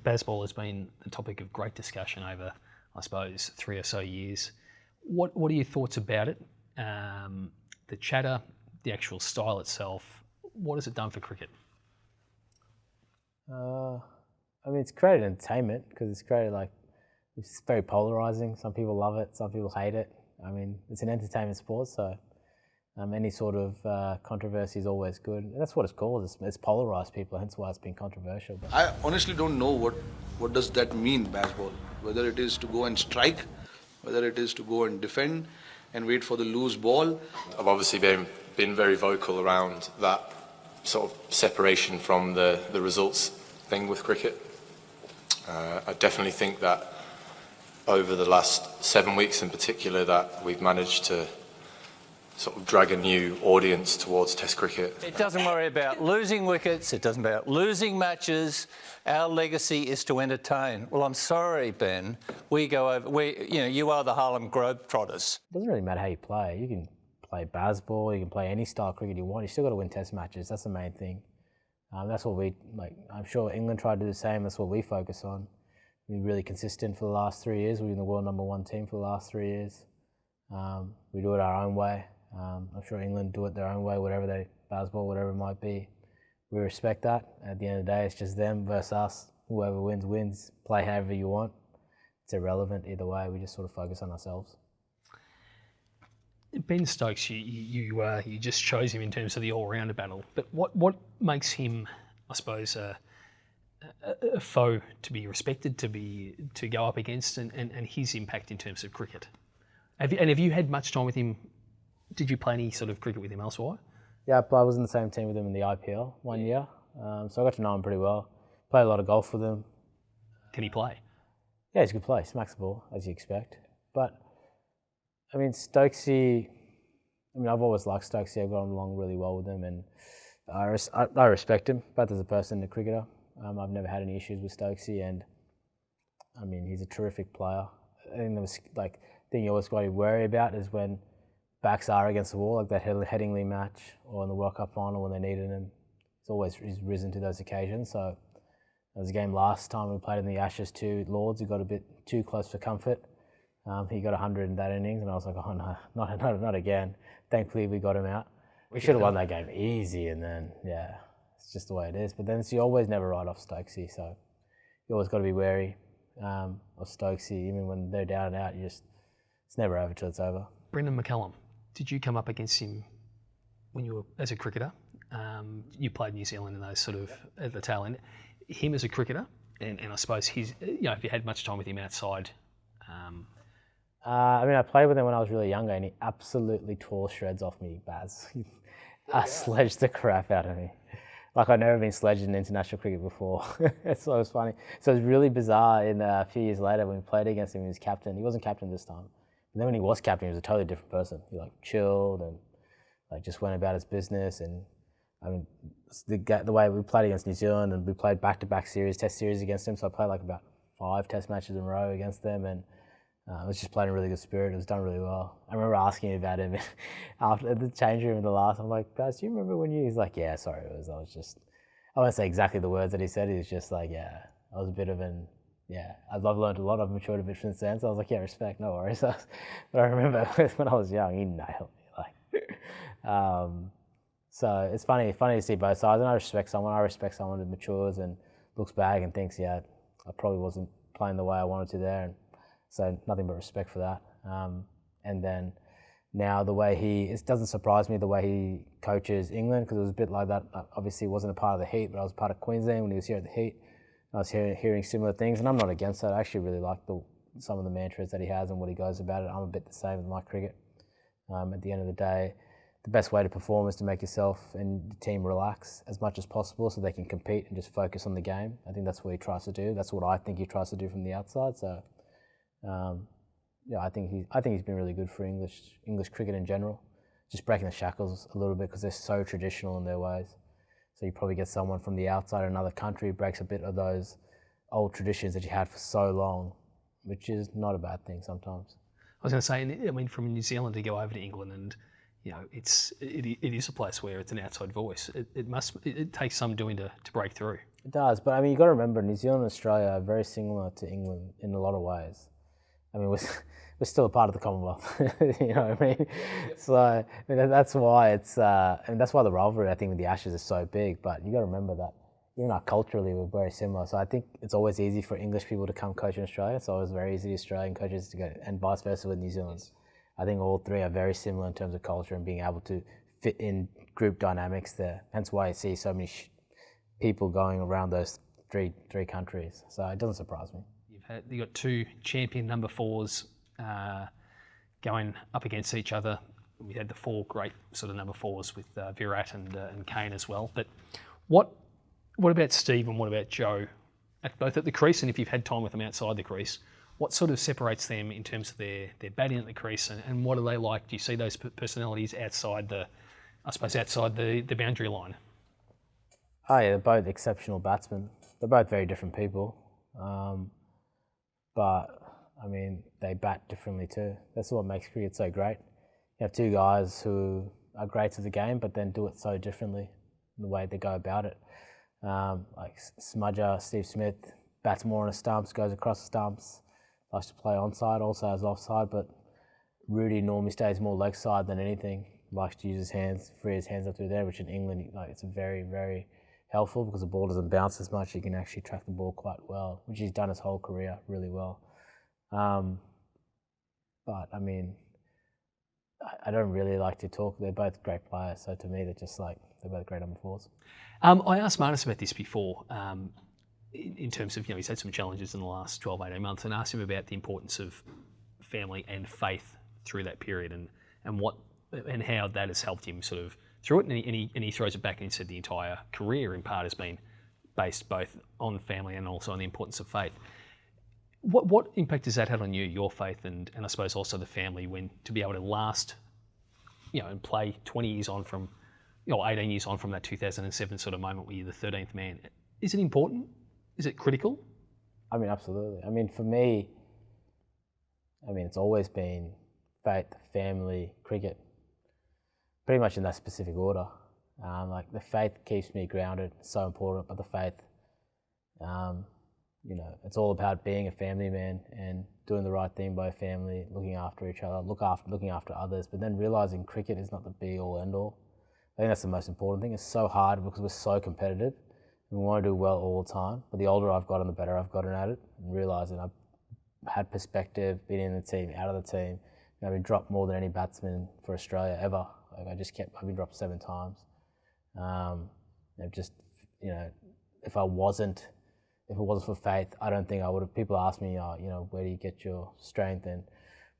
Bazball has been the topic of great discussion over, I suppose, 3 or so years. What are your thoughts about it? The chatter, the actual style itself, what has it done for cricket? I mean, it's created entertainment because it's very polarising. Some people love it, some people hate it. I mean, it's an entertainment sport, so any sort of controversy is always good. And that's what it's called. It's polarised people, hence why it's been controversial. But I honestly don't know what does that mean, Bazball. Whether it is to go and strike, whether it is to go and defend and wait for the loose ball. I've obviously been very vocal around that sort of separation from the results thing with cricket. I definitely think that over the last 7 weeks in particular that we've managed to sort of drag a new audience towards Test cricket. It doesn't worry about losing wickets, it doesn't about losing matches. Our legacy is to entertain. Well, I'm sorry, Ben, you are the Harlem Globetrotters. it doesn't really matter how you play. You can play Bazball, you can play any style of cricket you want. You still got to win Test matches. That's the main thing. That's what I'm sure England tried to do the same. That's what we focus on. We've been really consistent for the last 3 years. We've been the world #1 team for the last 3 years. We do it our own way. I'm sure England do it their own way, Bazball, whatever it might be. We respect that. At the end of the day, it's just them versus us. Whoever wins, wins. Play however you want. It's irrelevant either way. We just sort of focus on ourselves. Ben Stokes, you just chose him in terms of the all-rounder battle. But what makes him, I suppose, a foe to be respected, to go up against, and his impact in terms of cricket? Have you had much time with him? Did you play any sort of cricket with him elsewhere? Yeah, I was in the same team with him in the IPL 1 year, so I got to know him pretty well. Played a lot of golf with him. Can he play? Yeah, he's a good player. He smacks the ball, as you expect. But, I mean, Stokesy, I've always liked Stokesy. I've gotten along really well with him, and I respect him, both as a person and a cricketer. I've never had any issues with Stokesy, and, he's a terrific player. I think the thing you always got to worry about is when backs are against the wall, like that Headingley match or in the World Cup final when they needed him. He's risen to those occasions. So there was a game last time we played in the Ashes to Lords. He got a bit too close for comfort. He got 100 in that innings, and I was like, oh no, not again. Thankfully we got him out. We should have won that game easy, and then it's just the way it is. But then you always never write off Stokesy, so you always got to be wary of Stokesy. Even when they're down and out, it's never over till it's over. Brendan McCullum, did you come up against him when you were as a cricketer? You played New Zealand in those sort of at the tail end. Him as a cricketer, and I suppose if you had much time with him outside. I played with him when I was really younger, and he absolutely tore shreds off me, Baz. Sledged the crap out of me. Like I'd never been sledged in international cricket before. So it was funny. So it was really bizarre a few years later when we played against him, he was captain. He wasn't captain this time. And then when he was captain, he was a totally different person. He chilled and just went about his business. And the way we played against New Zealand, and we played back-to-back Test series against him. So I played about 5 Test matches in a row against them, and I was just playing in a really good spirit. It was done really well. I remember asking him about him after the change room in the last. I'm like, Baz, do you remember when you? He's like, yeah, sorry, I won't say exactly the words that he said. He was just like, yeah, I was a bit of I've learned a lot. I've matured a bit since then. So I was like, yeah, respect, no worries. But I remember when I was young, he nailed me. So it's funny to see both sides. And I respect someone who matures and looks back and thinks, yeah, I probably wasn't playing the way I wanted to there. And so nothing but respect for that. And then now it doesn't surprise me the way he coaches England, because it was a bit like that. Obviously, he wasn't a part of the Heat, but I was part of Queensland when he was here at the Heat. I was hearing similar things, and I'm not against that. I actually really like some of the mantras that he has and what he goes about it. I'm a bit the same with my cricket. At the end of the day, the best way to perform is to make yourself and the team relax as much as possible so they can compete and just focus on the game. I think that's what he tries to do. That's what I think he tries to do from the outside. So, I think he's been really good for English cricket in general. Just breaking the shackles a little bit because they're so traditional in their ways. So you probably get someone from the outside of another country, breaks a bit of those old traditions that you had for so long, which is not a bad thing sometimes. I was going to say, from New Zealand to go over to England, and it is a place where it's an outside voice. It takes some doing to break through. It does, but I mean, you got to remember, New Zealand and Australia are very similar to England in a lot of ways. I mean, we're still a part of the Commonwealth, you know what I mean? So I mean, that's why and that's why the rivalry, I think, with the Ashes is so big. But you got to remember that, you know, culturally we're very similar. So I think it's always easy for English people to come coach in Australia. So it's very easy for Australian coaches to go, and vice versa with New Zealand. I think all three are very similar in terms of culture and being able to fit in group dynamics there. Hence why I see so many people going around those three countries. So it doesn't surprise me. You've got two champion number fours going up against each other. We had the four great sort of number fours with Virat and Kane as well. But what about Steve and what about Joe, both at the crease, and if you've had time with them outside the crease, what sort of separates them in terms of their batting at the crease, and what are they like? Do you see those personalities outside the boundary line? Oh yeah, they're both exceptional batsmen. They're both very different people. But, I mean, they bat differently too. That's what makes cricket so great. You have two guys who are great at the game, but then do it so differently in the way they go about it. Like Smudger, Steve Smith, bats more on the stumps, goes across the stumps, likes to play onside, also has offside, but Rudy normally stays more leg side than anything. Likes to use his hands, free his hands up through there, which in England, like, it's very, very helpful because the ball doesn't bounce as much. He can actually track the ball quite well, which he's done his whole career really well. But I mean, I don't really like to talk. They're both great players, so to me, they're both great number fours. I asked Marnus about this before, in terms of, you know, he's had some challenges in the last 12, 18 months, and asked him about the importance of family and faith through that period, and how that has helped him sort of through it. And he throws it back and he said the entire career in part has been based both on family and also on the importance of faith. What impact has that had on you, your faith, and I suppose also the family, when to be able to last, you know, and play 20 years on from, you know, 18 years on from that 2007 sort of moment where you're the 13th man? Is it important? Is it critical? I mean, absolutely. I mean, for me, it's always been faith, family, cricket, pretty much in that specific order. Like the faith keeps me grounded, it's so important, but the faith, you know, it's all about being a family man and doing the right thing by family, looking after each other, looking after others, but then realising cricket is not the be-all, end-all. I think that's the most important thing. It's so hard because we're so competitive. We want to do well all the time, but the older I've gotten, the better I've gotten at it, and realising I've had perspective, been in the team, out of the team. I've been dropped more than any batsman for Australia ever. Like I've been dropped 7 times. Just, you know, if it wasn't for faith, I don't think I would have. People ask me, you know, where do you get your strength and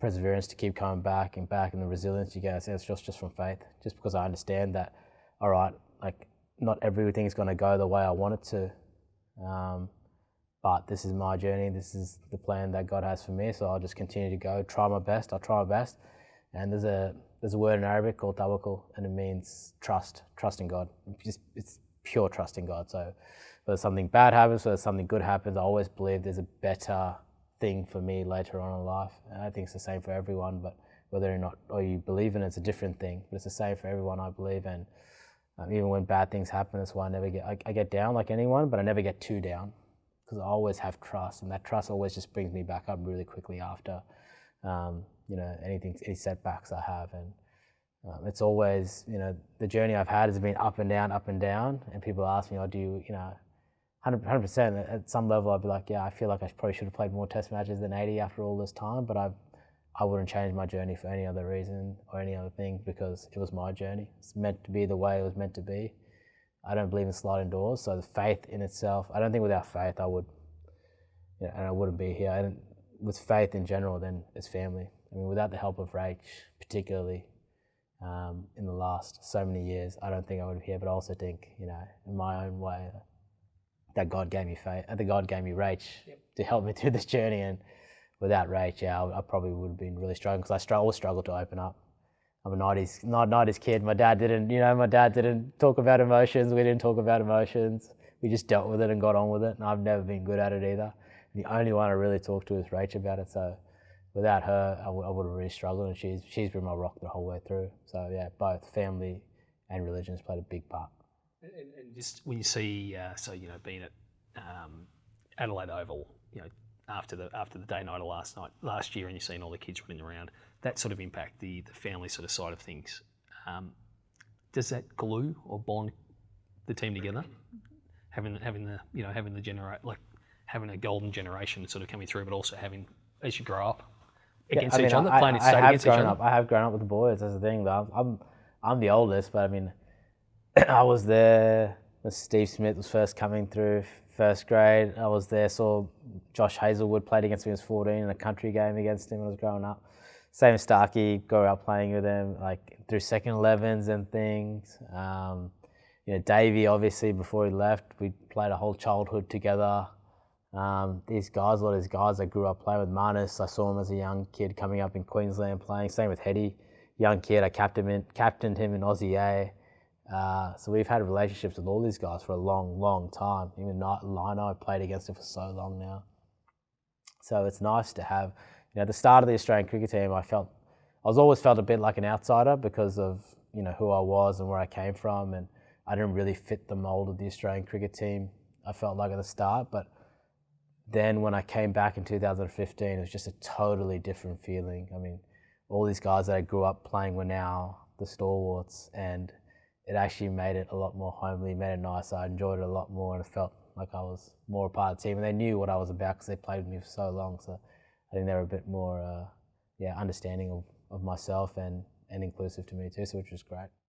perseverance to keep coming back, and the resilience you get? I say it's just from faith. Just because I understand that, all right, like not everything's going to go the way I want it to, but this is my journey. This is the plan that God has for me. So I'll just continue to go, try my best. I'll try my best. And there's a word in Arabic called tawakkul, and it means trust in God. It's pure trust in God. So whether something bad happens, whether something good happens, I always believe there's a better thing for me later on in life. And I think it's the same for everyone, but whether or not you believe in it's a different thing. But it's the same for everyone, I believe. And even when bad things happen, that's why I get down like anyone, but I never get too down because I always have trust, and that trust always just brings me back up really quickly after, you know, any setbacks I have. And it's always, you know, the journey I've had has been up and down, and people ask me, do you, you know, 100% at some level I'd be like, yeah, I feel like I probably should have played more test matches than 80 after all this time, but I wouldn't change my journey for any other reason or any other thing, because it was my journey. It's meant to be the way it was meant to be. I don't believe in sliding doors, so the faith in itself, I don't think without faith I would, you know, and I wouldn't be here. And with faith in general, then it's family. I mean, without the help of Rach, particularly in the last so many years, I don't think I would be here, but I also think, you know, in my own way, that God gave me faith, that God gave me Rach to help me through this journey. And without Rach, yeah, I probably would have been really struggling, because I always struggled to open up. I'm a 90s kid. My dad didn't talk about emotions. We didn't talk about emotions. We just dealt with it and got on with it. And I've never been good at it either. The only one I really talked to is Rach about it. So without her, I would have really struggled. And she's been my rock the whole way through. So yeah, both family and religion's played a big part. And just when you see, being at Adelaide Oval, after the day night of last year, and you're seeing all the kids running around, that sort of impact the family sort of side of things. Does that glue or bond the team together? Having a golden generation sort of coming through, but also having, as you grow up, against each other, playing against each other. I have grown up with the boys. That's the thing, though. I'm the oldest, but I mean, I was there when Steve Smith was first coming through, first grade. I was there, saw Josh Hazelwood played against me when I was 14 in a country game against him when I was growing up. Same as Starkey, grew up playing with him, like through second 11s and things. Davey, obviously, before he left, we played a whole childhood together. A lot of these guys I grew up playing with. Marnus, I saw him as a young kid coming up in Queensland playing. Same with Hetty, young kid. I captained him in Aussie A. So we've had relationships with all these guys for a long, long time. Even Lino, I played against him for so long now. So it's nice to have, at the start of the Australian cricket team, I always felt a bit like an outsider because of, who I was and where I came from, and I didn't really fit the mould of the Australian cricket team, I felt like at the start. But then when I came back in 2015, it was just a totally different feeling. I mean, all these guys that I grew up playing were now the stalwarts, and it actually made it a lot more homely, made it nicer. I enjoyed it a lot more, and it felt like I was more a part of the team. And they knew what I was about because they played with me for so long. So I think they were a bit more understanding of myself and inclusive to me too, so which was great.